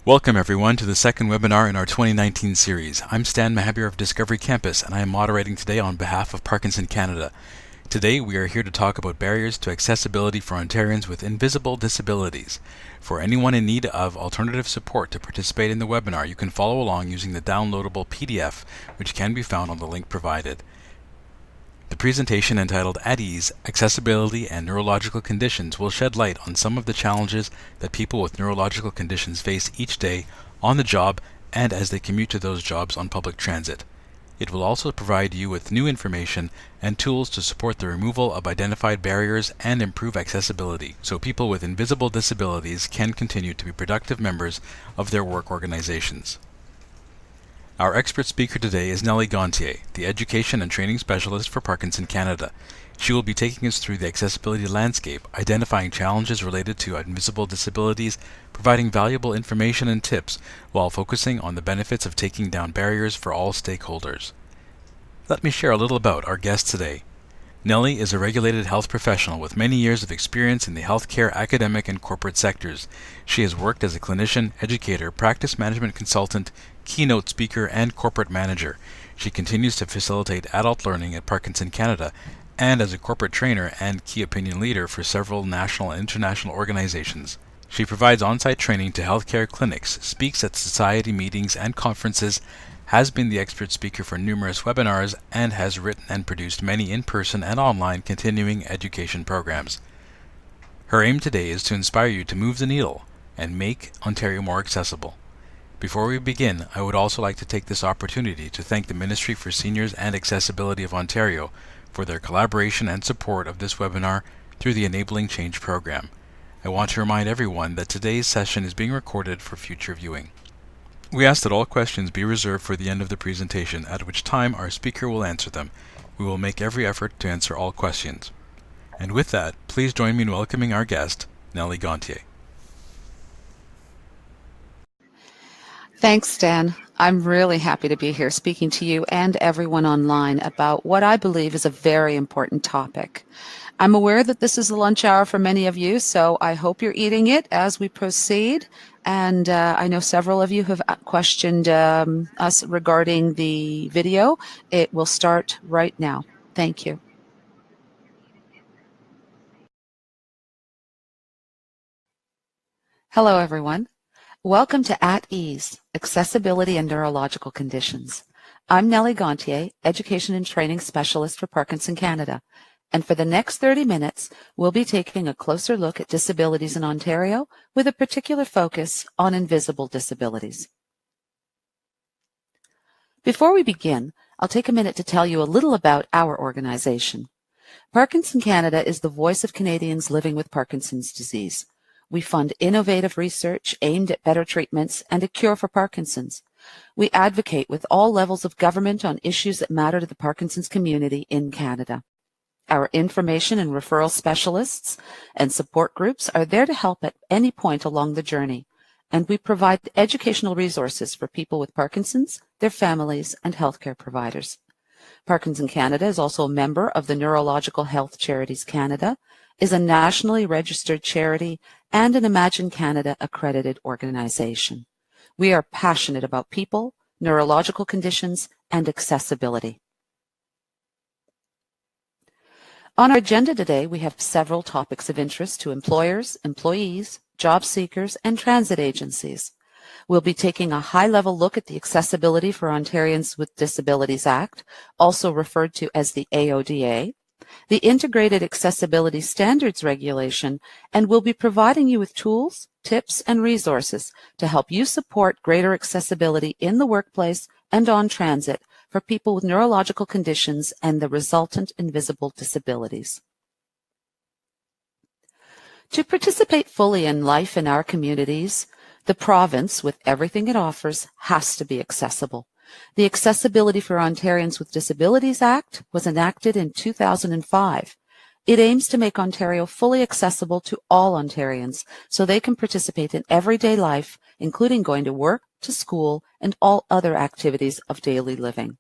Welcome everyone to the second webinar in our 2019 series. I'm Stan Mahabir of Discovery Campus and I am moderating today on behalf of Parkinson Canada. Today we are here to talk about barriers to accessibility for Ontarians with invisible disabilities. For anyone in need of alternative support to participate in the webinar, you can follow along using the downloadable PDF, which can be found on the link provided. The presentation entitled At Ease, Accessibility and Neurological Conditions will shed light on some of the challenges that people with neurological conditions face each day on the job and as they commute to those jobs on public transit. It will also provide you with new information and tools to support the removal of identified barriers and improve accessibility, so people with invisible disabilities can continue to be productive members of their work organizations. Our expert speaker today is Nellie Gontier, the Education and Training Specialist for Parkinson Canada. She will be taking us through the accessibility landscape, identifying challenges related to invisible disabilities, providing valuable information and tips, while focusing on the benefits of taking down barriers for all stakeholders. Let me share a little about our guest today. Nellie is a regulated health professional with many years of experience in the healthcare, academic, and corporate sectors. She has worked as a clinician, educator, practice management consultant, keynote speaker, and corporate manager. She continues to facilitate adult learning at Parkinson Canada and as a corporate trainer and key opinion leader for several national and international organizations. She provides on-site training to healthcare clinics, speaks at society meetings and conferences, has been the expert speaker for numerous webinars, and has written and produced many in-person and online continuing education programs. Her aim today is to inspire you to move the needle and make Ontario more accessible. Before we begin, I would also like to take this opportunity to thank the Ministry for Seniors and Accessibility of Ontario for their collaboration and support of this webinar through the Enabling Change program. I want to remind everyone that today's session is being recorded for future viewing. We ask that all questions be reserved for the end of the presentation, at which time our speaker will answer them. We will make every effort to answer all questions. And with that, please join me in welcoming our guest, Nellie Gontier. Thanks, Stan. I'm really happy to be here speaking to you and everyone online about what I believe is a very important topic. I'm aware that this is the lunch hour for many of you, so I hope you're eating it as we proceed. And I know several of you have questioned us regarding the video. It will start right now. Thank you. Hello, everyone. Welcome to At Ease, Accessibility and Neurological Conditions. I'm Nellie Gontier, Education and Training Specialist for Parkinson Canada. And for the next 30 minutes, we'll be taking a closer look at disabilities in Ontario with a particular focus on invisible disabilities. Before we begin, I'll take a minute to tell you a little about our organization. Parkinson Canada is the voice of Canadians living with Parkinson's disease. We fund innovative research aimed at better treatments and a cure for Parkinson's. We advocate with all levels of government on issues that matter to the Parkinson's community in Canada. Our information and referral specialists and support groups are there to help at any point along the journey, and we provide educational resources for people with Parkinson's, their families, and healthcare providers. Parkinson Canada is also a member of the Neurological Health Charities Canada, is a nationally registered charity, and an Imagine Canada accredited organization. We are passionate about people, neurological conditions, and accessibility. On our agenda today, we have several topics of interest to employers, employees, job seekers, and transit agencies. We'll be taking a high-level look at the Accessibility for Ontarians with Disabilities Act, also referred to as the AODA, the Integrated Accessibility Standards Regulation, and we'll be providing you with tools, tips, and resources to help you support greater accessibility in the workplace and on transit for people with neurological conditions and the resultant invisible disabilities. To participate fully in life in our communities, the province, with everything it offers, has to be accessible. The Accessibility for Ontarians with Disabilities Act was enacted in 2005. It aims to make Ontario fully accessible to all Ontarians so they can participate in everyday life, including going to work, to school, and all other activities of daily living.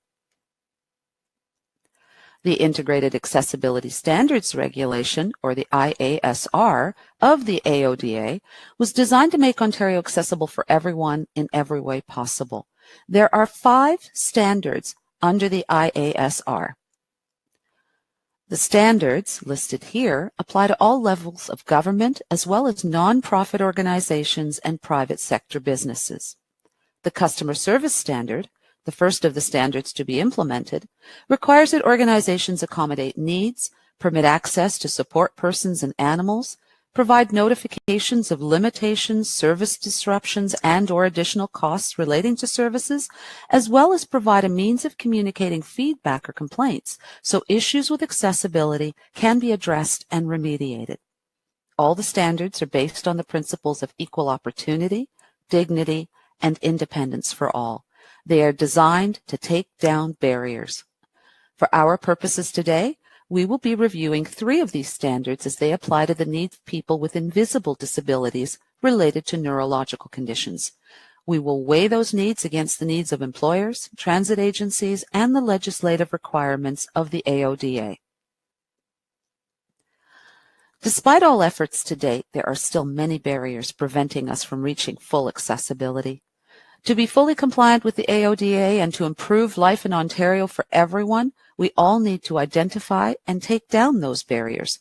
The Integrated Accessibility Standards Regulation, or the IASR, of the AODA was designed to make Ontario accessible for everyone in every way possible. There are 5 standards under the IASR. The standards listed here apply to all levels of government as well as nonprofit organizations and private sector businesses. The Customer Service Standard, the first of the standards to be implemented, requires that organizations accommodate needs, permit access to support persons and animals, provide notifications of limitations, service disruptions, and/or additional costs relating to services, as well as provide a means of communicating feedback or complaints so issues with accessibility can be addressed and remediated. All the standards are based on the principles of equal opportunity, dignity, and independence for all. They are designed to take down barriers. For our purposes today, we will be reviewing 3 of these standards as they apply to the needs of people with invisible disabilities related to neurological conditions. We will weigh those needs against the needs of employers, transit agencies, and the legislative requirements of the AODA. Despite all efforts to date, there are still many barriers preventing us from reaching full accessibility. To be fully compliant with the AODA and to improve life in Ontario for everyone, we all need to identify and take down those barriers.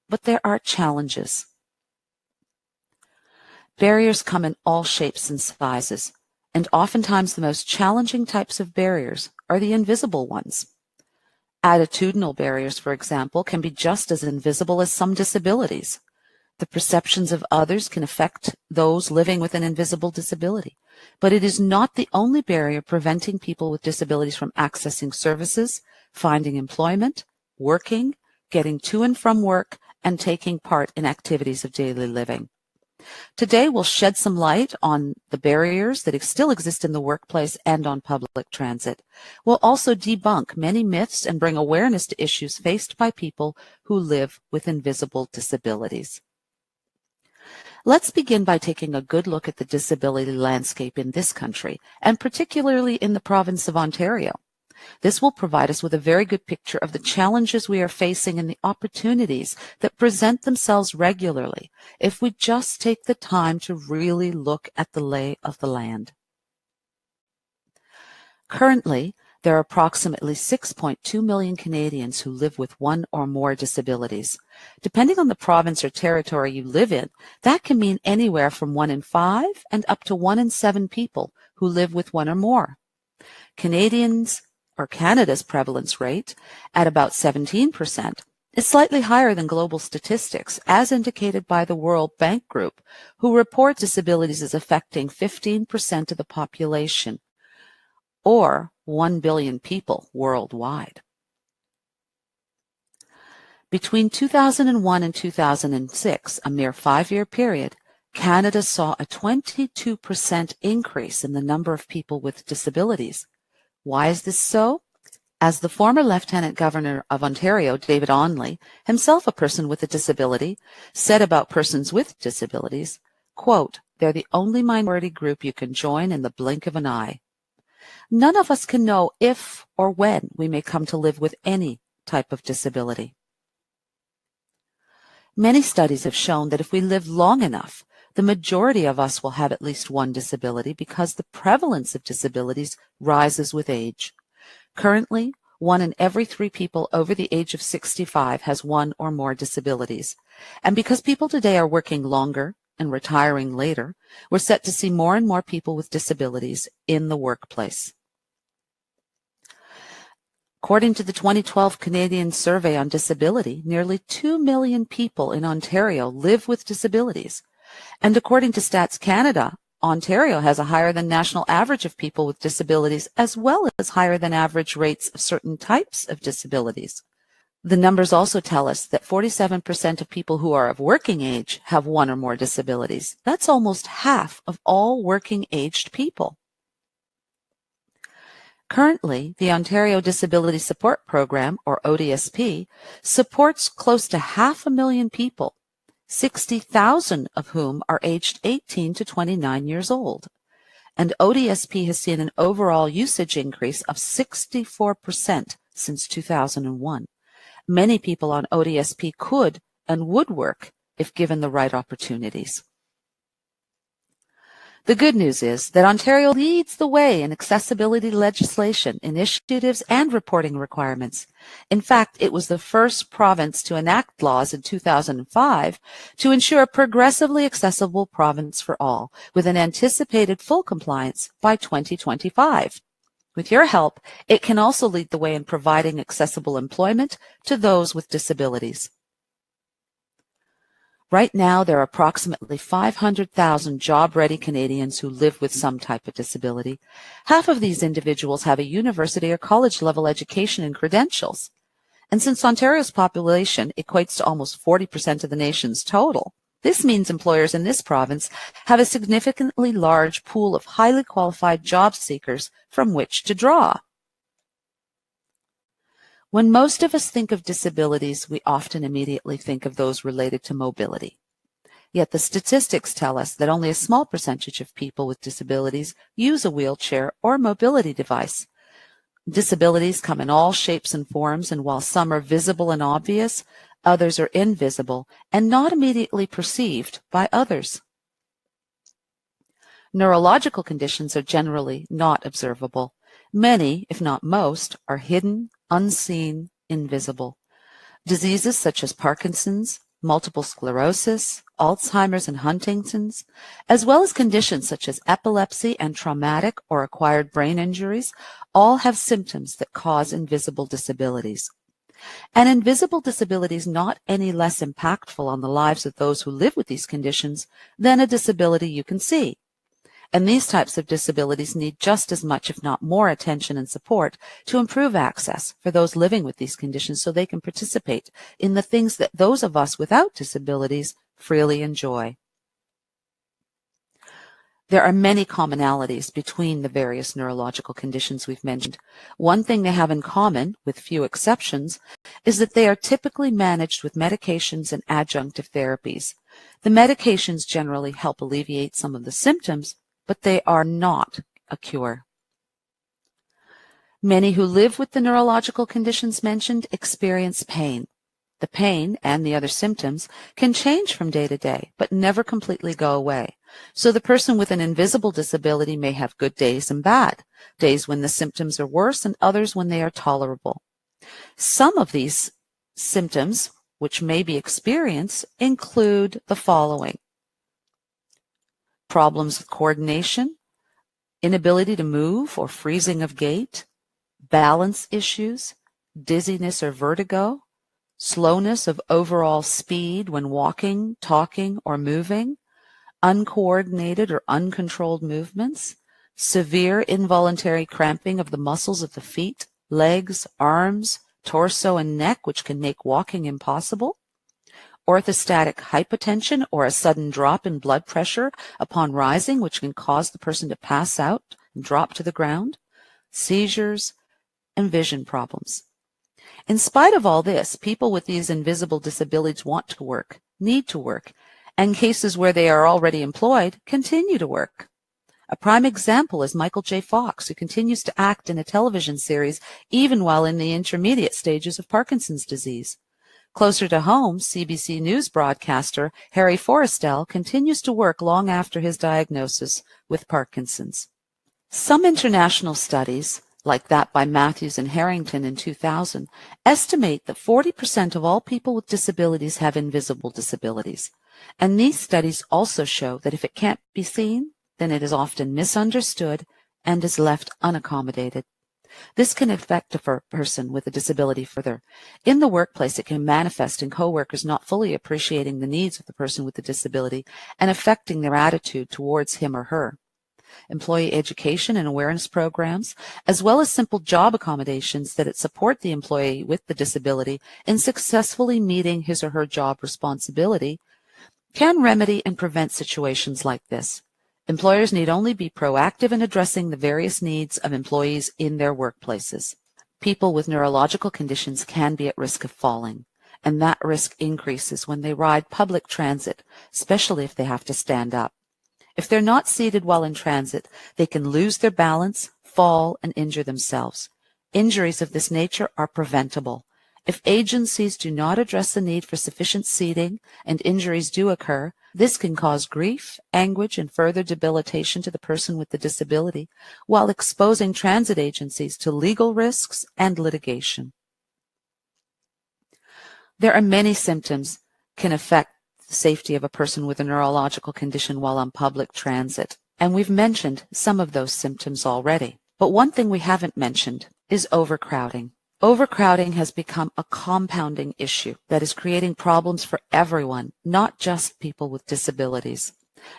But there are challenges. Barriers come in all shapes and sizes, and oftentimes the most challenging types of barriers are the invisible ones. Attitudinal barriers, for example, can be just as invisible as some disabilities. The perceptions of others can affect those living with an invisible disability, but it is not the only barrier preventing people with disabilities from accessing services, finding employment, working, getting to and from work, and taking part in activities of daily living. Today, we'll shed some light on the barriers that still exist in the workplace and on public transit. We'll also debunk many myths and bring awareness to issues faced by people who live with invisible disabilities. Let's begin by taking a good look at the disability landscape in this country, and particularly in the province of Ontario. This will provide us with a very good picture of the challenges we are facing and the opportunities that present themselves regularly if we just take the time to really look at the lay of the land. Currently, there are approximately 6.2 million Canadians who live with one or more disabilities. Depending on the province or territory you live in, that can mean anywhere from 1 in 5 and up to 1 in 7 people who live with one or more. Canada's prevalence rate, at about 17%, is slightly higher than global statistics, as indicated by the World Bank Group, who report disabilities as affecting 15% of the population, or 1 billion people worldwide. Between 2001 and 2006, a mere 5-year period, Canada saw a 22% increase in the number of people with disabilities. Why is this so? As the former Lieutenant Governor of Ontario, David Onley, himself a person with a disability, said about persons with disabilities, quote, "They're the only minority group you can join in the blink of an eye." None of us can know if or when we may come to live with any type of disability. Many studies have shown that if we live long enough, the majority of us will have at least one disability because the prevalence of disabilities rises with age. Currently, 1 in every 3 people over the age of 65 has one or more disabilities. And because people today are working longer and retiring later, we're set to see more and more people with disabilities in the workplace. According to the 2012 Canadian Survey on Disability, nearly 2 million people in Ontario live with disabilities. And according to Stats Canada, Ontario has a higher than national average of people with disabilities, as well as higher than average rates of certain types of disabilities. The numbers also tell us that 47% of people who are of working age have one or more disabilities. That's almost half of all working-aged people. Currently, the Ontario Disability Support Program, or ODSP, supports close to 500,000 people, 60,000 of whom are aged 18 to 29 years old. And ODSP has seen an overall usage increase of 64% since 2001. Many people on ODSP could and would work if given the right opportunities. The good news is that Ontario leads the way in accessibility legislation, initiatives, and reporting requirements. In fact, it was the first province to enact laws in 2005 to ensure a progressively accessible province for all, with an anticipated full compliance by 2025. With your help, it can also lead the way in providing accessible employment to those with disabilities. Right now, there are approximately 500,000 job-ready Canadians who live with some type of disability. Half of these individuals have a university or college-level education and credentials. And since Ontario's population equates to almost 40% of the nation's total, this means employers in this province have a significantly large pool of highly qualified job seekers from which to draw. When most of us think of disabilities, we often immediately think of those related to mobility. Yet the statistics tell us that only a small percentage of people with disabilities use a wheelchair or mobility device. Disabilities come in all shapes and forms, and while some are visible and obvious, others are invisible and not immediately perceived by others. Neurological conditions are generally not observable. Many, if not most, are hidden, unseen, invisible. Diseases such as Parkinson's, multiple sclerosis, Alzheimer's and Huntington's, as well as conditions such as epilepsy and traumatic or acquired brain injuries, all have symptoms that cause invisible disabilities. An invisible disability is not any less impactful on the lives of those who live with these conditions than a disability you can see. And these types of disabilities need just as much, if not more, attention and support to improve access for those living with these conditions so they can participate in the things that those of us without disabilities freely enjoy. There are many commonalities between the various neurological conditions we've mentioned. One thing they have in common, with few exceptions, is that they are typically managed with medications and adjunctive therapies. The medications generally help alleviate some of the symptoms, but they are not a cure. Many who live with the neurological conditions mentioned experience pain. The pain and the other symptoms can change from day to day, but never completely go away. So the person with an invisible disability may have good days and bad, days when the symptoms are worse and others when they are tolerable. Some of these symptoms, which may be experienced, include the following: problems with coordination, inability to move or freezing of gait, balance issues, dizziness or vertigo, slowness of overall speed when walking, talking, or moving, uncoordinated or uncontrolled movements, severe involuntary cramping of the muscles of the feet, legs, arms, torso, and neck, which can make walking impossible, orthostatic hypotension or a sudden drop in blood pressure upon rising, which can cause the person to pass out and drop to the ground, seizures, and vision problems. In spite of all this, people with these invisible disabilities want to work, need to work, and cases where they are already employed continue to work. A prime example is Michael J. Fox, who continues to act in a television series even while in the intermediate stages of Parkinson's disease. Closer to home, CBC News broadcaster Harry Forrestal continues to work long after his diagnosis with Parkinson's. Some international studies, like that by Matthews and Harrington in 2000, estimate that 40% of all people with disabilities have invisible disabilities. And these studies also show that if it can't be seen, then it is often misunderstood and is left unaccommodated. This can affect a person with a disability further. In the workplace, it can manifest in coworkers not fully appreciating the needs of the person with the disability and affecting their attitude towards him or her. Employee education and awareness programs, as well as simple job accommodations that support the employee with the disability in successfully meeting his or her job responsibility, can remedy and prevent situations like this. Employers need only be proactive in addressing the various needs of employees in their workplaces. People with neurological conditions can be at risk of falling, and that risk increases when they ride public transit, especially if they have to stand up. If they're not seated while in transit, they can lose their balance, fall, and injure themselves. Injuries of this nature are preventable, If agencies do not address the need for sufficient seating and injuries do occur, this can cause grief, anguish, and further debilitation to the person with the disability, while exposing transit agencies to legal risks and litigation. There are many symptoms can affect the safety of a person with a neurological condition while on public transit, and we've mentioned some of those symptoms already. But one thing we haven't mentioned is overcrowding. Overcrowding has become a compounding issue that is creating problems for everyone, not just people with disabilities.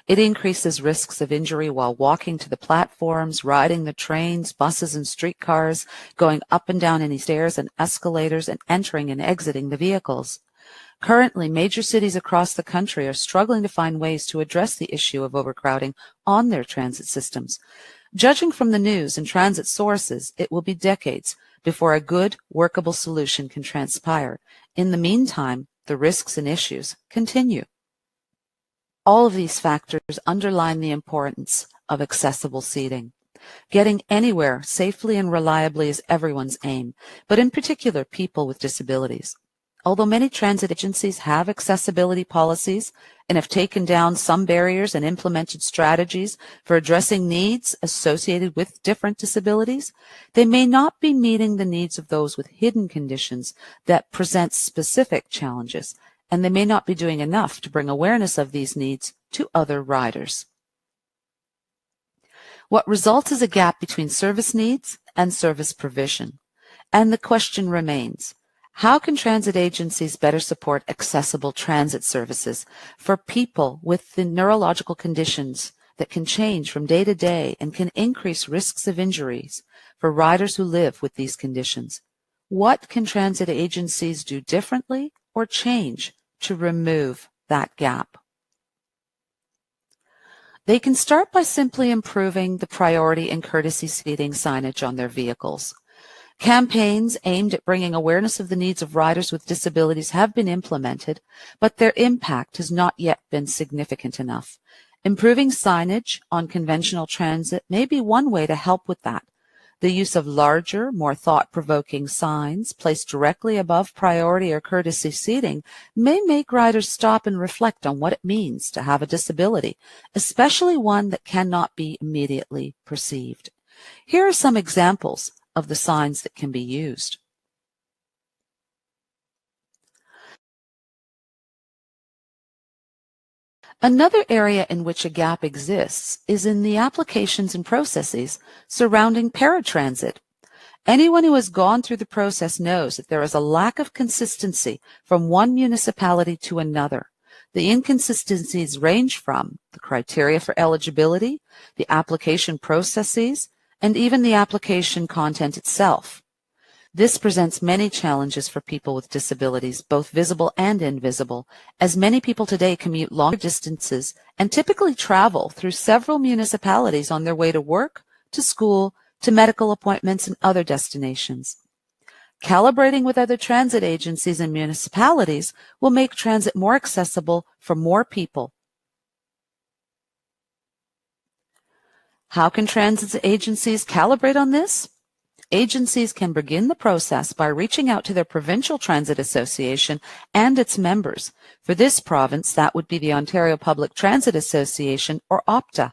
It increases risks of injury while walking to the platforms, riding the trains, buses, and streetcars, going up and down any stairs and escalators, and entering and exiting the vehicles. Currently, major cities across the country are struggling to find ways to address the issue of overcrowding on their transit systems. Judging from the news and transit sources, it will be decades before a good, workable solution can transpire. In the meantime, the risks and issues continue. All of these factors underline the importance of accessible seating. Getting anywhere safely and reliably is everyone's aim, but in particular people with disabilities. Although many transit agencies have accessibility policies and have taken down some barriers and implemented strategies for addressing needs associated with different disabilities, they may not be meeting the needs of those with hidden conditions that present specific challenges, and they may not be doing enough to bring awareness of these needs to other riders. What results is a gap between service needs and service provision, and the question remains, how can transit agencies better support accessible transit services for people with the neurological conditions that can change from day to day and can increase risks of injuries for riders who live with these conditions? What can transit agencies do differently or change to remove that gap? They can start by simply improving the priority and courtesy seating signage on their vehicles. Campaigns aimed at bringing awareness of the needs of riders with disabilities have been implemented, but their impact has not yet been significant enough. Improving signage on conventional transit may be one way to help with that. The use of larger, more thought-provoking signs placed directly above priority or courtesy seating may make riders stop and reflect on what it means to have a disability, especially one that cannot be immediately perceived. Here are some examples of the signs that can be used. Another area in which a gap exists is in the applications and processes surrounding paratransit. Anyone who has gone through the process knows that there is a lack of consistency from one municipality to another. The inconsistencies range from the criteria for eligibility, the application processes, and even the application content itself. This presents many challenges for people with disabilities, both visible and invisible, as many people today commute longer distances and typically travel through several municipalities on their way to work, to school, to medical appointments, and other destinations. Calibrating with other transit agencies and municipalities will make transit more accessible for more people. How can transit agencies calibrate on this? Agencies can begin the process by reaching out to their provincial transit association and its members. For this province, that would be the Ontario Public Transit Association, or OPTA.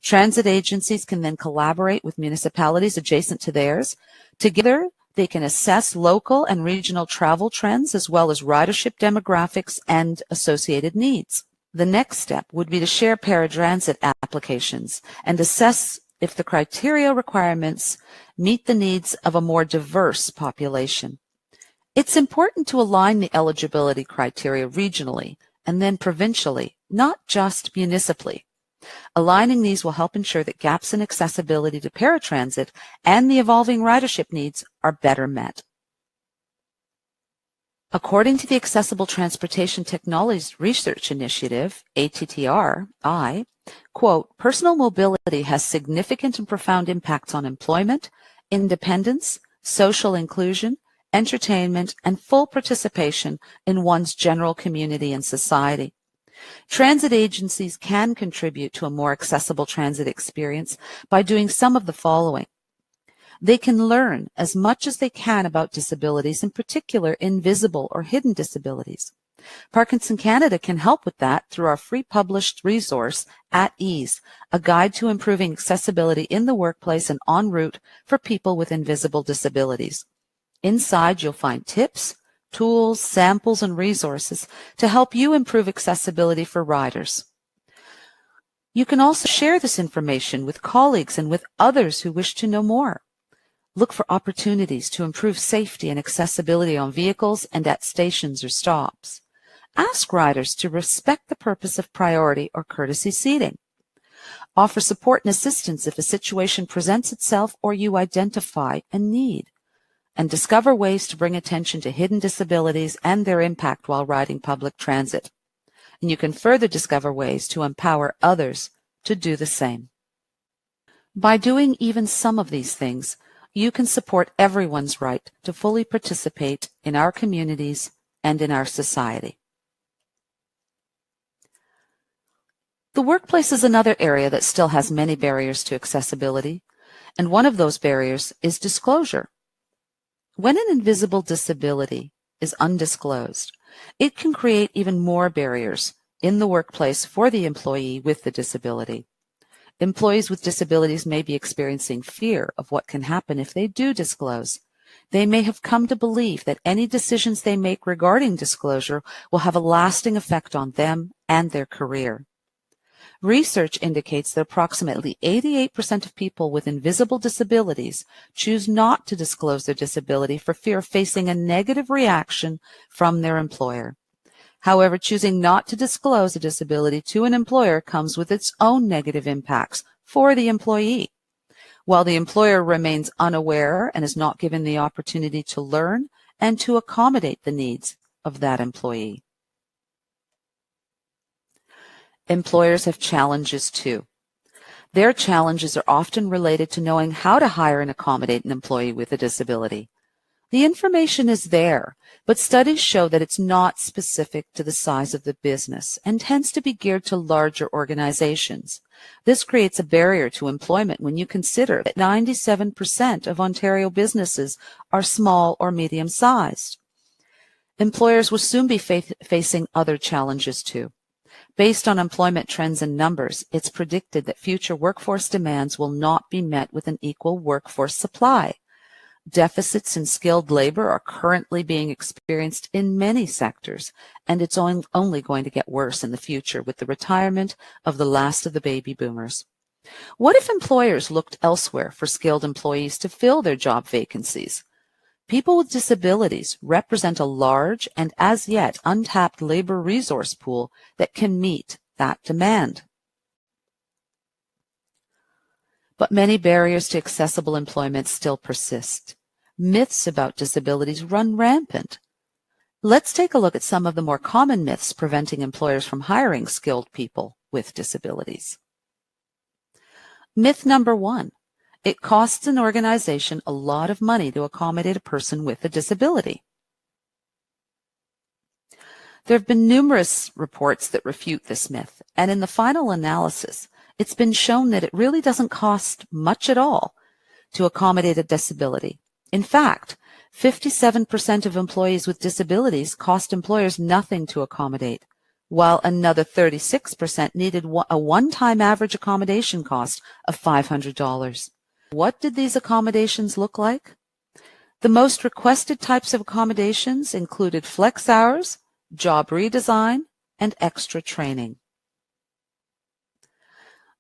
Transit agencies can then collaborate with municipalities adjacent to theirs. Together, they can assess local and regional travel trends as well as ridership demographics and associated needs. The next step would be to share paratransit applications and assess if the criteria requirements meet the needs of a more diverse population. It's important to align the eligibility criteria regionally and then provincially, not just municipally. Aligning these will help ensure that gaps in accessibility to paratransit and the evolving ridership needs are better met. According to the Accessible Transportation Technologies Research Initiative, ATTR-I, quote, personal mobility has significant and profound impacts on employment, independence, social inclusion, entertainment, and full participation in one's general community and society. Transit agencies can contribute to a more accessible transit experience by doing some of the following. They can learn as much as they can about disabilities, in particular invisible or hidden disabilities. Parkinson Canada can help with that through our free published resource, At Ease, a guide to improving accessibility in the workplace and en route for people with invisible disabilities. Inside, you'll find tips, tools, samples, and resources to help you improve accessibility for riders. You can also share this information with colleagues and with others who wish to know more. Look for opportunities to improve safety and accessibility on vehicles and at stations or stops. Ask riders to respect the purpose of priority or courtesy seating. Offer support and assistance if a situation presents itself or you identify a need. And discover ways to bring attention to hidden disabilities and their impact while riding public transit. And you can further discover ways to empower others to do the same. By doing even some of these things, you can support everyone's right to fully participate in our communities and in our society. The workplace is another area that still has many barriers to accessibility, and one of those barriers is disclosure. When an invisible disability is undisclosed, it can create even more barriers in the workplace for the employee with the disability. Employees with disabilities may be experiencing fear of what can happen if they do disclose. They may have come to believe that any decisions they make regarding disclosure will have a lasting effect on them and their career. Research indicates that approximately 88% of people with invisible disabilities choose not to disclose their disability for fear of facing a negative reaction from their employer. However, choosing not to disclose a disability to an employer comes with its own negative impacts for the employee. While the employer remains unaware and is not given the opportunity to learn and to accommodate the needs of that employee. Employers have challenges too. Their challenges are often related to knowing how to hire and accommodate an employee with a disability. The information is there, but studies show that it's not specific to the size of the business and tends to be geared to larger organizations. This creates a barrier to employment when you consider that 97% of Ontario businesses are small or medium-sized. Employers will soon be facing other challenges too. Based on employment trends and numbers, it's predicted that future workforce demands will not be met with an equal workforce supply. Deficits in skilled labor are currently being experienced in many sectors, and it's only going to get worse in the future with the retirement of the last of the baby boomers. What if employers looked elsewhere for skilled employees to fill their job vacancies? People with disabilities represent a large and as yet untapped labor resource pool that can meet that demand. But many barriers to accessible employment still persist. Myths about disabilities run rampant. Let's take a look at some of the more common myths preventing employers from hiring skilled people with disabilities. Myth number 1. It costs an organization a lot of money to accommodate a person with a disability. There have been numerous reports that refute this myth, and in the final analysis, it's been shown that it really doesn't cost much at all to accommodate a disability. In fact, 57% of employees with disabilities cost employers nothing to accommodate, while another 36% needed a one-time average accommodation cost of $500. What did these accommodations look like? The most requested types of accommodations included flex hours, job redesign, and extra training.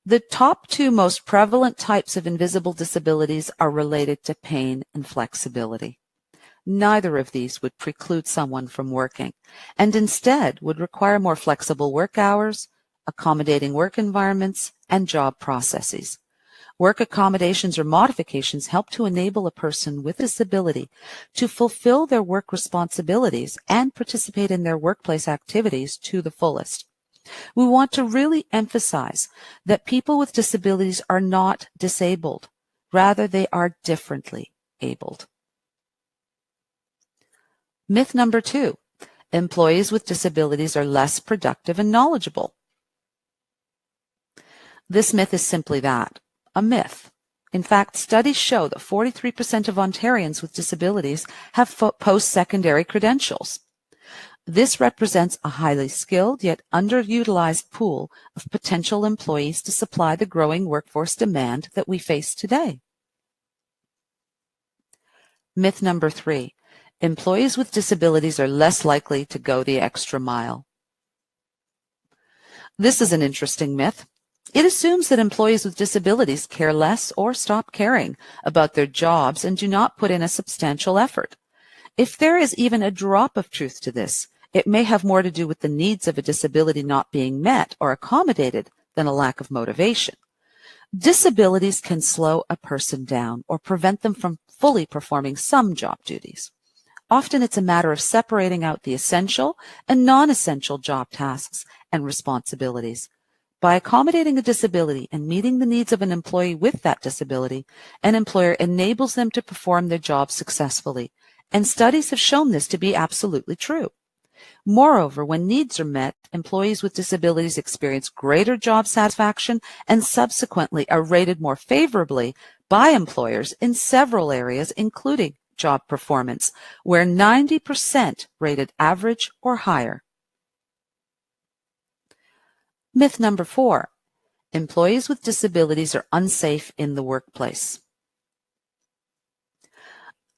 The top 2 most prevalent types of invisible disabilities are related to pain and flexibility. Neither of these would preclude someone from working, and instead would require more flexible work hours, accommodating work environments, and job processes. Work accommodations or modifications help to enable a person with a disability to fulfill their work responsibilities and participate in their workplace activities to the fullest. We want to really emphasize that people with disabilities are not disabled. Rather, they are differently abled. Myth number 2. Employees with disabilities are less productive and knowledgeable. This myth is simply that, a myth. In fact, studies show that 43% of Ontarians with disabilities have post-secondary credentials. This represents a highly skilled yet underutilized pool of potential employees to supply the growing workforce demand that we face today. Myth number 3. Employees with disabilities are less likely to go the extra mile. This is an interesting myth. It assumes that employees with disabilities care less or stop caring about their jobs and do not put in a substantial effort. If there is even a drop of truth to this, it may have more to do with the needs of a disability not being met or accommodated than a lack of motivation. Disabilities can slow a person down or prevent them from fully performing some job duties. Often it's a matter of separating out the essential and non-essential job tasks and responsibilities. By accommodating a disability and meeting the needs of an employee with that disability, an employer enables them to perform their job successfully, and studies have shown this to be absolutely true. Moreover, when needs are met, employees with disabilities experience greater job satisfaction and subsequently are rated more favorably by employers in several areas, including job performance, where 90% rated average or higher. Myth number 4. Employees with disabilities are unsafe in the workplace.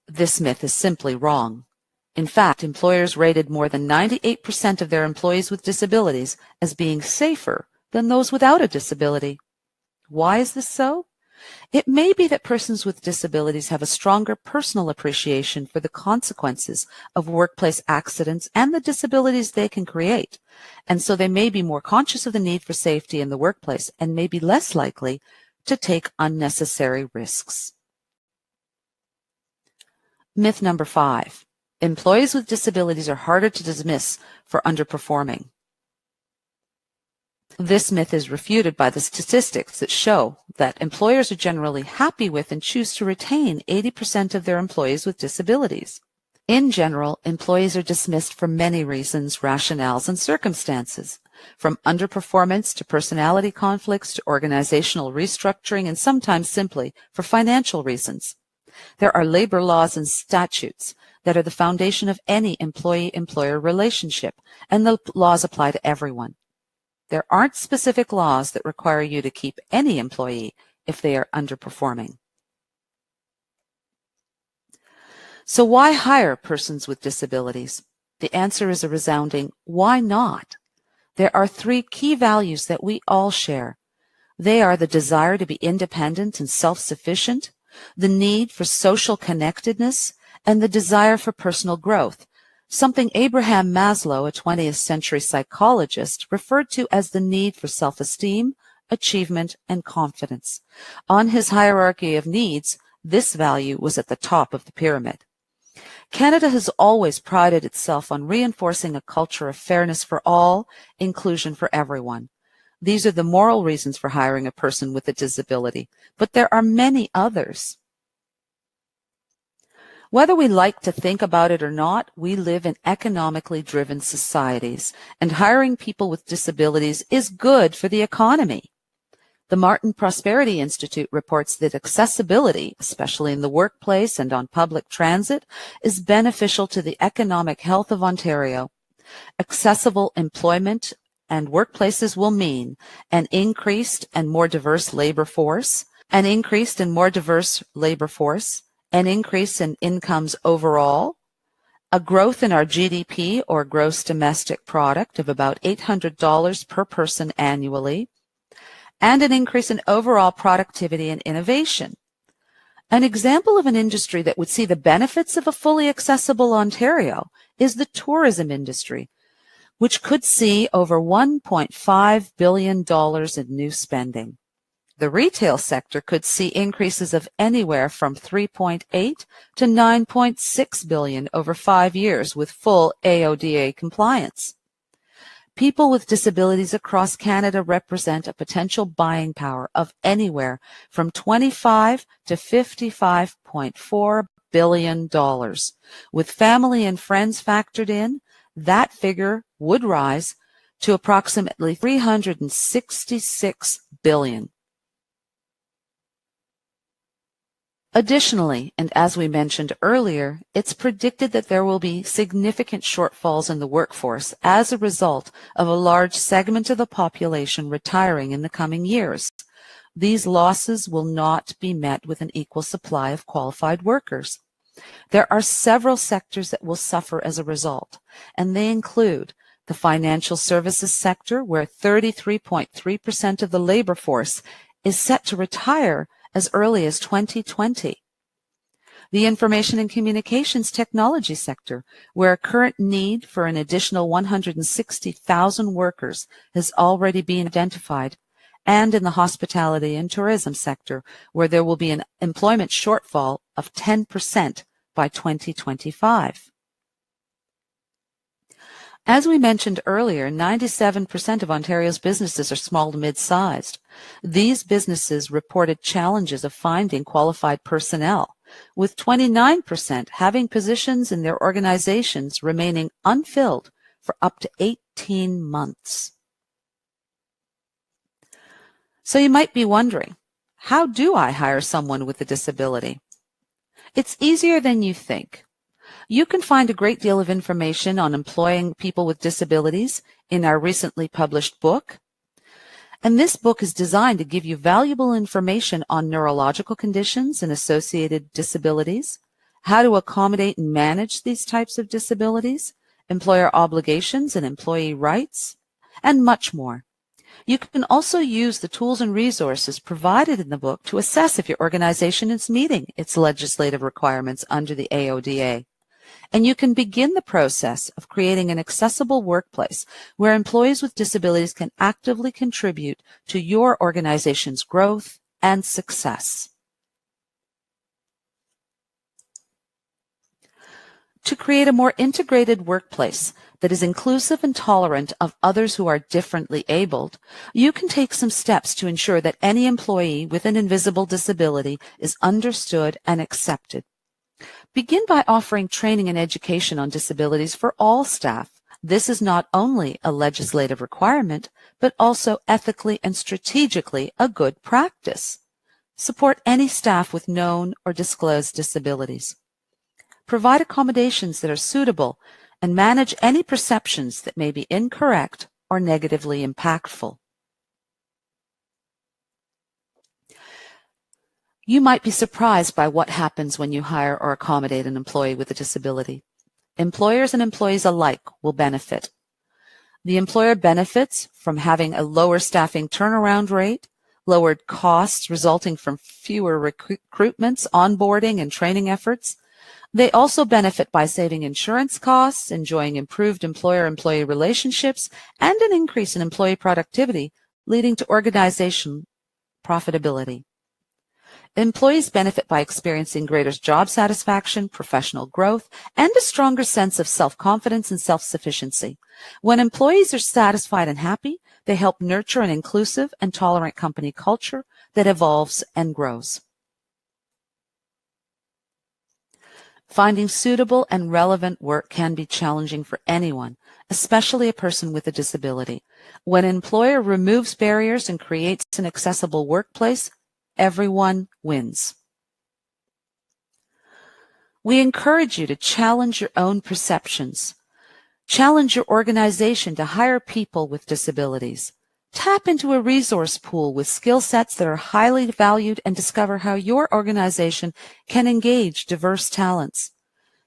This myth is simply wrong. In fact, employers rated more than 98% of their employees with disabilities as being safer than those without a disability. Why is this so? It may be that persons with disabilities have a stronger personal appreciation for the consequences of workplace accidents and the disabilities they can create, and so they may be more conscious of the need for safety in the workplace and may be less likely to take unnecessary risks. Myth number 5. Employees with disabilities are harder to dismiss for underperforming. This myth is refuted by the statistics that show that employers are generally happy with and choose to retain 80% of their employees with disabilities. In general, employees are dismissed for many reasons, rationales, and circumstances, from underperformance to personality conflicts to organizational restructuring, and sometimes simply for financial reasons. There are labor laws and statutes that are the foundation of any employee-employer relationship, and the laws apply to everyone. There aren't specific laws that require you to keep any employee if they are underperforming. So why hire persons with disabilities? The answer is a resounding, why not? There are 3 key values that we all share. They are the desire to be independent and self-sufficient, the need for social connectedness, and the desire for personal growth, something Abraham Maslow, a 20th century psychologist, referred to as the need for self-esteem, achievement, and confidence. On his hierarchy of needs, this value was at the top of the pyramid. Canada has always prided itself on reinforcing a culture of fairness for all, inclusion for everyone. These are the moral reasons for hiring a person with a disability, but there are many others. Whether we like to think about it or not, we live in economically driven societies, and hiring people with disabilities is good for the economy. The Martin Prosperity Institute reports that accessibility, especially in the workplace and on public transit, is beneficial to the economic health of Ontario. Accessible employment and workplaces will mean an increased and more diverse labor force, an increase in incomes overall, a growth in our GDP or gross domestic product of about $800 per person annually, and an increase in overall productivity and innovation. An example of an industry that would see the benefits of a fully accessible Ontario is the tourism industry, which could see over $1.5 billion in new spending. The retail sector could see increases of anywhere from $3.8 to $9.6 billion over 5 years with full AODA compliance. People with disabilities across Canada represent a potential buying power of anywhere from $25 to $55.4 billion. With family and friends factored in, that figure would rise to approximately $366 billion. Additionally, and as we mentioned earlier, it's predicted that there will be significant shortfalls in the workforce as a result of a large segment of the population retiring in the coming years. These losses will not be met with an equal supply of qualified workers. There are several sectors that will suffer as a result, and they include the financial services sector, where 33.3% of the labor force is set to retire as early as 2020. The information and communications technology sector, where a current need for an additional 160,000 workers has already been identified, and in the hospitality and tourism sector, where there will be an employment shortfall of 10% by 2025. As we mentioned earlier, 97% of Ontario's businesses are small to mid-sized. These businesses reported challenges of finding qualified personnel, with 29% having positions in their organizations remaining unfilled for up to 18 months. So you might be wondering, how do I hire someone with a disability? It's easier than you think. You can find a great deal of information on employing people with disabilities in our recently published book. And this book is designed to give you valuable information on neurological conditions and associated disabilities, how to accommodate and manage these types of disabilities, employer obligations and employee rights, and much more. You can also use the tools and resources provided in the book to assess if your organization is meeting its legislative requirements under the AODA. And you can begin the process of creating an accessible workplace where employees with disabilities can actively contribute to your organization's growth and success. To create a more integrated workplace that is inclusive and tolerant of others who are differently abled, you can take some steps to ensure that any employee with an invisible disability is understood and accepted. Begin by offering training and education on disabilities for all staff. This is not only a legislative requirement, but also ethically and strategically a good practice. Support any staff with known or disclosed disabilities. Provide accommodations that are suitable and manage any perceptions that may be incorrect or negatively impactful. You might be surprised by what happens when you hire or accommodate an employee with a disability. Employers and employees alike will benefit. The employer benefits from having a lower staffing turnaround rate, lowered costs resulting from fewer recruitments, onboarding, and training efforts. They also benefit by saving insurance costs, enjoying improved employer-employee relationships, and an increase in employee productivity, leading to organization profitability. Employees benefit by experiencing greater job satisfaction, professional growth, and a stronger sense of self-confidence and self-sufficiency. When employees are satisfied and happy, they help nurture an inclusive and tolerant company culture that evolves and grows. Finding suitable and relevant work can be challenging for anyone, especially a person with a disability. When an employer removes barriers and creates an accessible workplace, everyone wins. We encourage you to challenge your own perceptions. Challenge your organization to hire people with disabilities. Tap into a resource pool with skill sets that are highly valued and discover how your organization can engage diverse talents.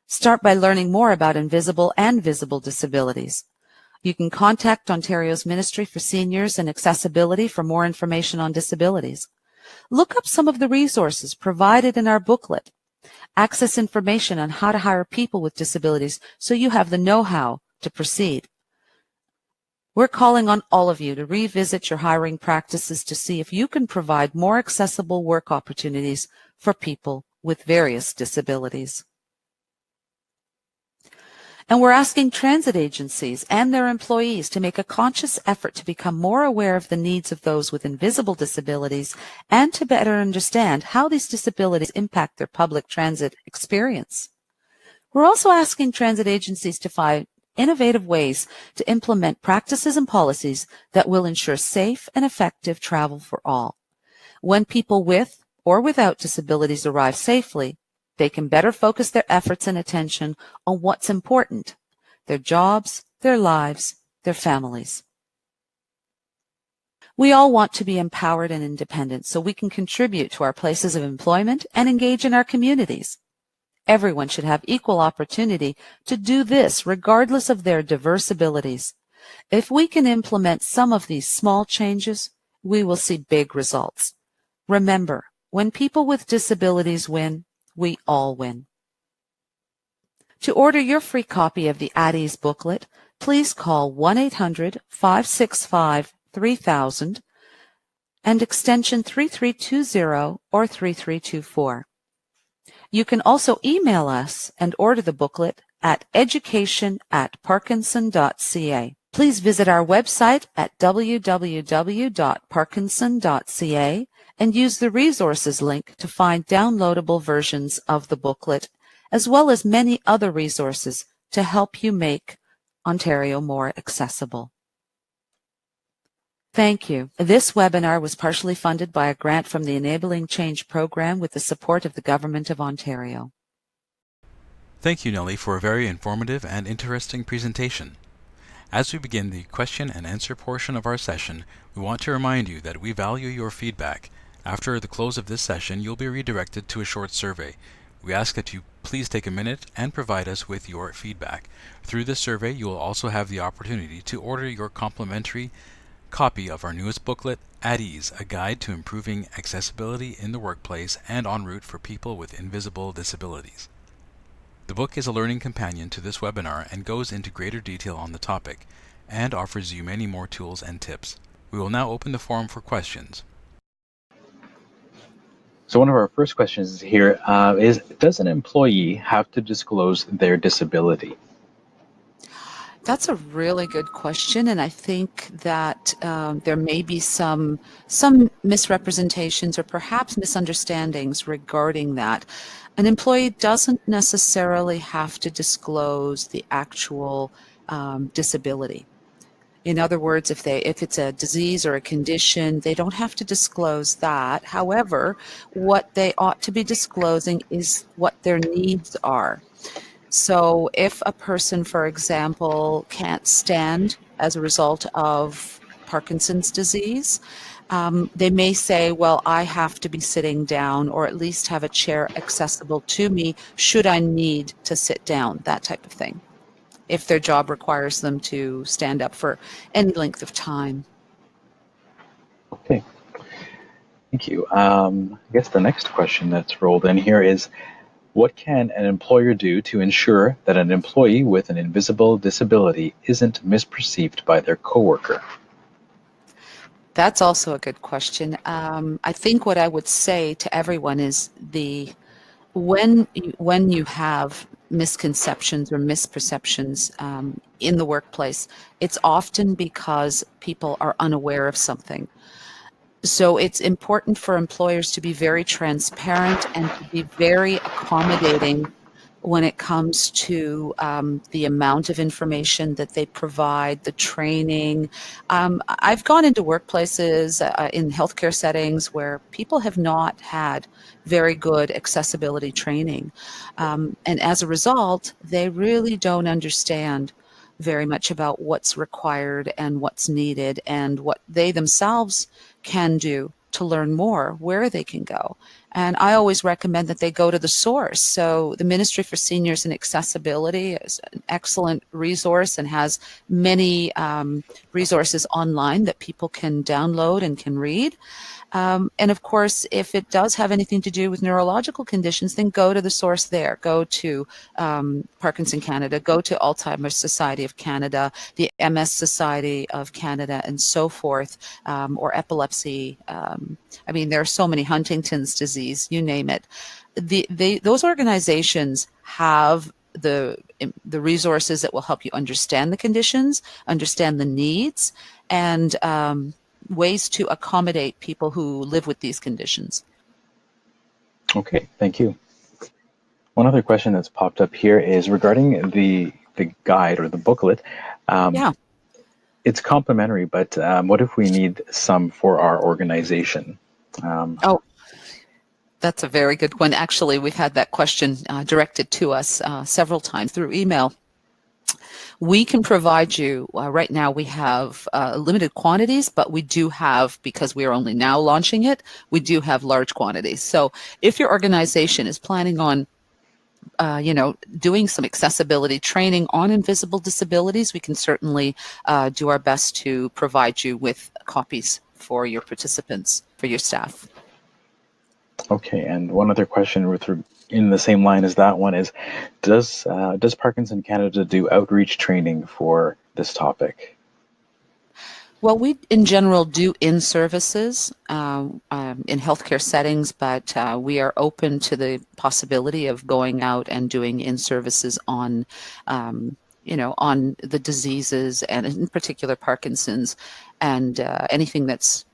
Start by learning more about invisible and visible disabilities. You can contact Ontario's Ministry for Seniors and Accessibility for more information on disabilities. Look up some of the resources provided in our booklet. Access information on how to hire people with disabilities so you have the know-how to proceed. We're calling on all of you to revisit your hiring practices to see if you can provide more accessible work opportunities for people with various disabilities. And we're asking transit agencies and their employees to make a conscious effort to become more aware of the needs of those with invisible disabilities and to better understand how these disabilities impact their public transit experience. We're also asking transit agencies to find innovative ways to implement practices and policies that will ensure safe and effective travel for all. When people with or without disabilities arrive safely, they can better focus their efforts and attention on what's important: their jobs, their lives, their families. We all want to be empowered and independent so we can contribute to our places of employment and engage in our communities. Everyone should have equal opportunity to do this regardless of their diverse abilities. If we can implement some of these small changes, we will see big results. Remember, when people with disabilities win, we all win. To order your free copy of the AODA's booklet, please call 1-800-565-3000 and extension 3320 or 3324. You can also email us and order the booklet at education@parkinson.ca. Please visit our website at www.parkinson.ca and use the resources link to find downloadable versions of the booklet, as well as many other resources to help you make Ontario more accessible. Thank you. This webinar was partially funded by a grant from the Enabling Change program with the support of the Government of Ontario. Thank you, Nellie, for a very informative and interesting presentation. As we begin the question and answer portion of our session, we want to remind you that we value your feedback. After the close of this session, you'll be redirected to a short survey. We ask that you please take a minute and provide us with your feedback. Through this survey, you will also have the opportunity to order your complimentary copy of our newest booklet, At Ease, a guide to improving accessibility in the workplace and en route for people with invisible disabilities. The book is a learning companion to this webinar and goes into greater detail on the topic, and offers you many more tools and tips. We will now open the forum for questions. So one of our first questions here is, does an employee have to disclose their disability? That's a really good question, and I think that there may be some misrepresentations or perhaps misunderstandings regarding that. An employee doesn't necessarily have to disclose the actual disability. In other words, if it's a disease or a condition, they don't have to disclose that. However, what they ought to be disclosing is what their needs are. So if a person, for example, can't stand as a result of Parkinson's disease, they may say, well, I have to be sitting down, or at least have a chair accessible to me should I need to sit down, that type of thing, if their job requires them to stand up for any length of time. Okay, thank you. I guess the next question that's rolled in here is, what can an employer do to ensure that an employee with an invisible disability isn't misperceived by their coworker? That's also a good question. I think what I would say to everyone is when you have misconceptions or misperceptions in the workplace, it's often because people are unaware of something. So it's important for employers to be very transparent and to be very accommodating when it comes to the amount of information that they provide, the training. I've gone into workplaces in healthcare settings where people have not had very good accessibility training. And as a result, they really don't understand very much about what's required and what's needed and what they themselves can do to learn more, where they can go. And I always recommend that they go to the source. So the Ministry for Seniors and Accessibility is an excellent resource and has many resources online that people can download and can read. And of course, if it does have anything to do with neurological conditions, then go to the source there. Go to Parkinson Canada, go to Alzheimer's Society of Canada, the MS Society of Canada, and so forth, or epilepsy. I mean, there are so many, Huntington's disease, you name it. Those organizations have the resources that will help you understand the conditions, understand the needs, and ways to accommodate people who live with these conditions. Okay, thank you. One other question that's popped up here is regarding the guide or the booklet. Yeah. It's complimentary, but what if we need some for our organization? That's a very good one. Actually, we've had that question directed to us several times through email. We can provide you, right now we have limited quantities, but we do have, because we are only now launching it, we do have large quantities. So if your organization is planning on doing some accessibility training on invisible disabilities, we can certainly do our best to provide you with copies for your participants, for your staff. Okay, and one other question in the same line as that one is, does Parkinson Canada do outreach training for this topic? Well, we in general do in-services in healthcare settings, but we are open to the possibility of going out and doing in-services on, on the diseases, and in particular Parkinson's, and anything that's,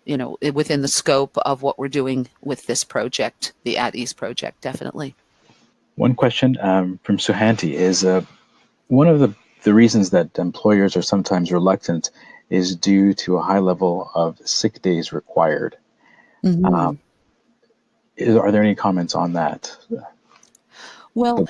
within the scope of what we're doing with this project, the At Ease project, definitely. One question from Suhanti is, one of the reasons that employers are sometimes reluctant is due to a high level of sick days required. Mm-hmm. Are there any comments on that? Well,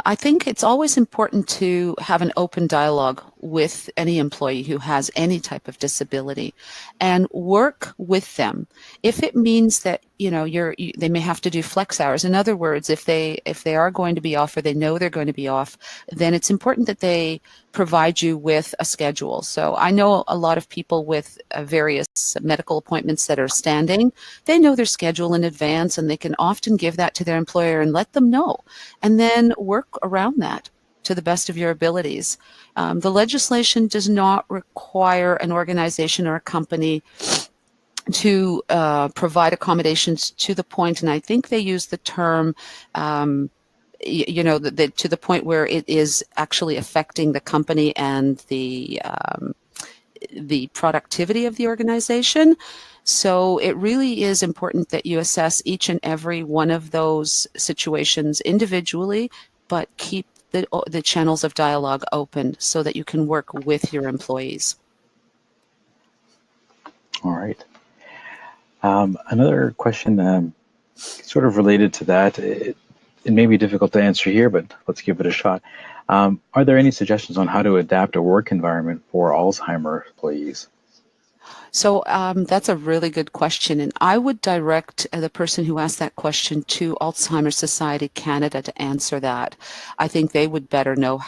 I think it's always important to have an open dialogue with any employee who has any type of disability, and work with them. If it means that they may have to do flex hours. In other words, if they are going to be off, or they know they're going to be off, then it's important that they provide you with a schedule. So I know a lot of people with various medical appointments that are standing. They know their schedule in advance, and they can often give that to their employer and let them know, and then work around that to the best of your abilities. The legislation does not require an organization or a company to provide accommodations to the point, and I think they use the term, to the point where it is actually affecting the company and the productivity of the organization. So it really is important that you assess each and every one of those situations individually, but keep the channels of dialogue open so that you can work with your employees. All right. Another question sort of related to that. It may be difficult to answer here, but let's give it a shot. Are there any suggestions on how to adapt a work environment for Alzheimer employees? So that's a really good question, and I would direct the person who asked that question to Alzheimer's Society Canada to answer that. I think they would better know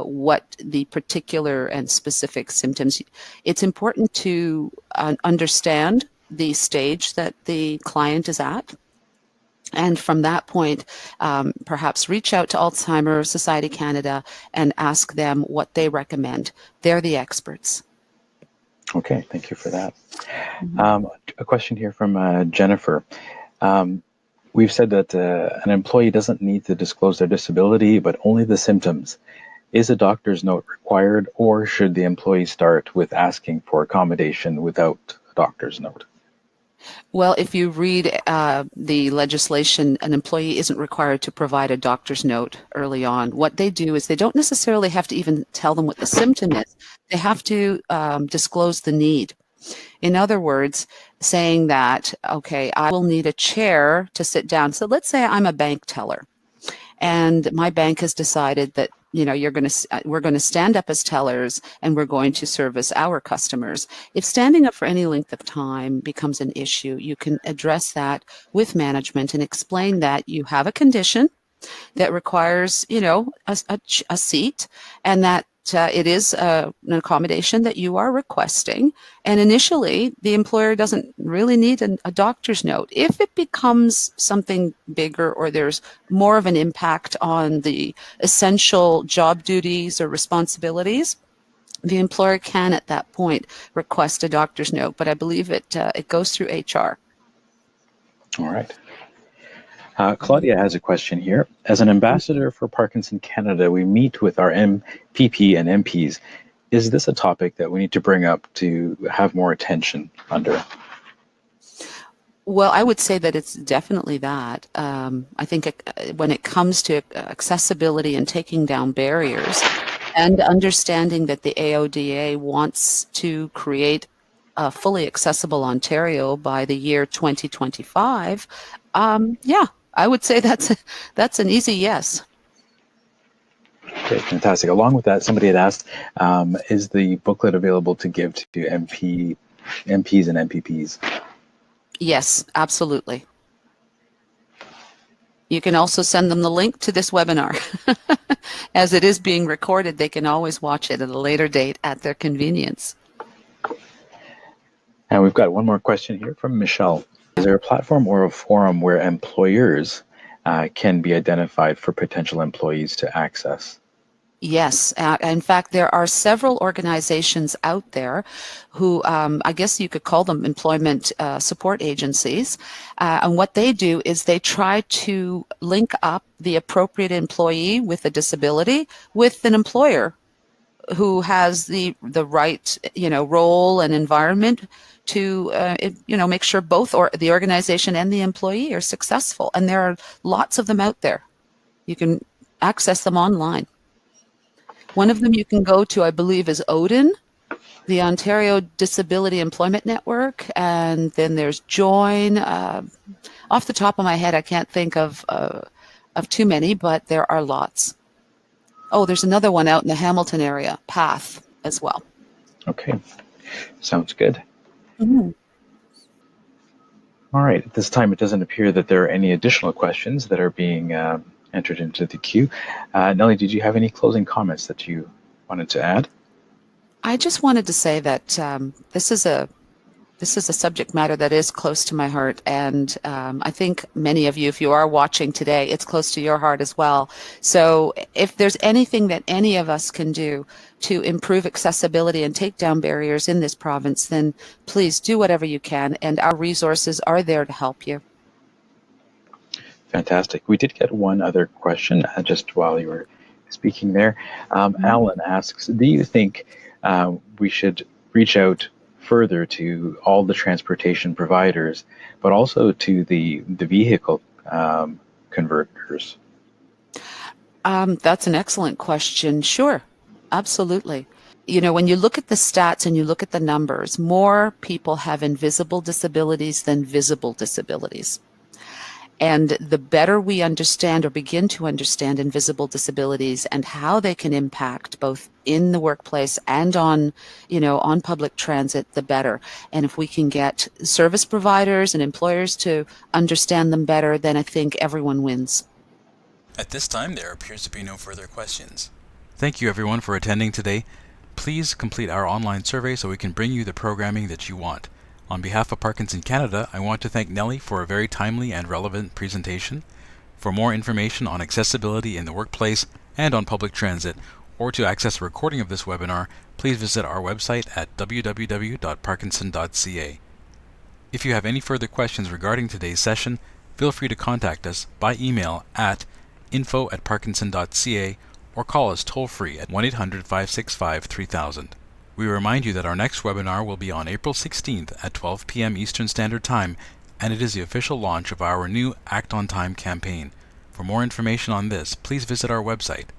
what the particular and specific symptoms. It's important to understand the stage that the client is at, and from that point, perhaps reach out to Alzheimer's Society Canada and ask them what they recommend. They're the experts. Okay, thank you for that. A question here from Jennifer. We've said that an employee doesn't need to disclose their disability, but only the symptoms. Is a doctor's note required, or should the employee start with asking for accommodation without a doctor's note? Well, if you read the legislation, an employee isn't required to provide a doctor's note early on. What they do is they don't necessarily have to even tell them what the symptom is. They have to disclose the need. In other words, saying that, okay, I will need a chair to sit down. So let's say I'm a bank teller, and my bank has decided that we're going to stand up as tellers, and we're going to service our customers. If standing up for any length of time becomes an issue, you can address that with management and explain that you have a condition that requires, a seat, and that it is an accommodation that you are requesting. And initially, the employer doesn't really need a doctor's note. If it becomes something bigger, or there's more of an impact on the essential job duties or responsibilities, the employer can at that point request a doctor's note. But I believe it goes through HR. All right. Claudia has a question here. As an ambassador for Parkinson Canada, we meet with our MPP and MPs. Is this a topic that we need to bring up to have more attention under? Well, I would say that it's definitely that. I think when it comes to accessibility and taking down barriers, and understanding that the AODA wants to create a fully accessible Ontario by the year 2025, Yeah, I would say that's an easy yes. Okay, fantastic. Along with that, somebody had asked, is the booklet available to give to MPs and MPPs? Yes, absolutely. You can also send them the link to this webinar. As it is being recorded, they can always watch it at a later date at their convenience. And we've got one more question here from Michelle. Is there a platform or a forum where employers can be identified for potential employees to access? Yes. In fact, there are several organizations out there who, I guess you could call them employment support agencies. And what they do is they try to link up the appropriate employee with a disability with an employer who has the right, role and environment to, make sure both the organization and the employee are successful. And there are lots of them out there. You can access them online. One of them you can go to, I believe, is ODIN, the Ontario Disability Employment Network, and then there's Join. Off the top of my head, I can't think of too many, but there are lots. Oh, there's another one out in the Hamilton area, PATH, as well. Okay, sounds good. Mm-hmm. All right, at this time it doesn't appear that there are any additional questions that are being entered into the queue. Nellie, did you have any closing comments that you wanted to add? I just wanted to say that this is a subject matter that is close to my heart, and I think many of you, if you are watching today, it's close to your heart as well. So if there's anything that any of us can do to improve accessibility and take down barriers in this province, then please do whatever you can, and our resources are there to help you. Fantastic. We did get one other question just while you were speaking there. Alan asks, do you think we should reach out further to all the transportation providers, but also to the vehicle converters? That's an excellent question. Sure, absolutely. When you look at the stats and you look at the numbers, more people have invisible disabilities than visible disabilities. And the better we understand or begin to understand invisible disabilities and how they can impact both in the workplace and on public transit, the better. And if we can get service providers and employers to understand them better, then I think everyone wins. At this time, there appears to be no further questions. Thank you everyone for attending today. Please complete our online survey so we can bring you the programming that you want. On behalf of Parkinson Canada, I want to thank Nellie for a very timely and relevant presentation. For more information on accessibility in the workplace and on public transit, or to access a recording of this webinar, please visit our website at www.parkinson.ca. If you have any further questions regarding today's session, feel free to contact us by email at info@parkinson.ca or call us toll-free at 1-800-565-3000. We remind you that our next webinar will be on April 16th at 12 p.m. Eastern Standard Time, and it is the official launch of our new Act on Time campaign. For more information on this, please visit our website.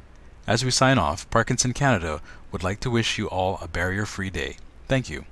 As we sign off, Parkinson Canada would like to wish you all a barrier-free day. Thank you.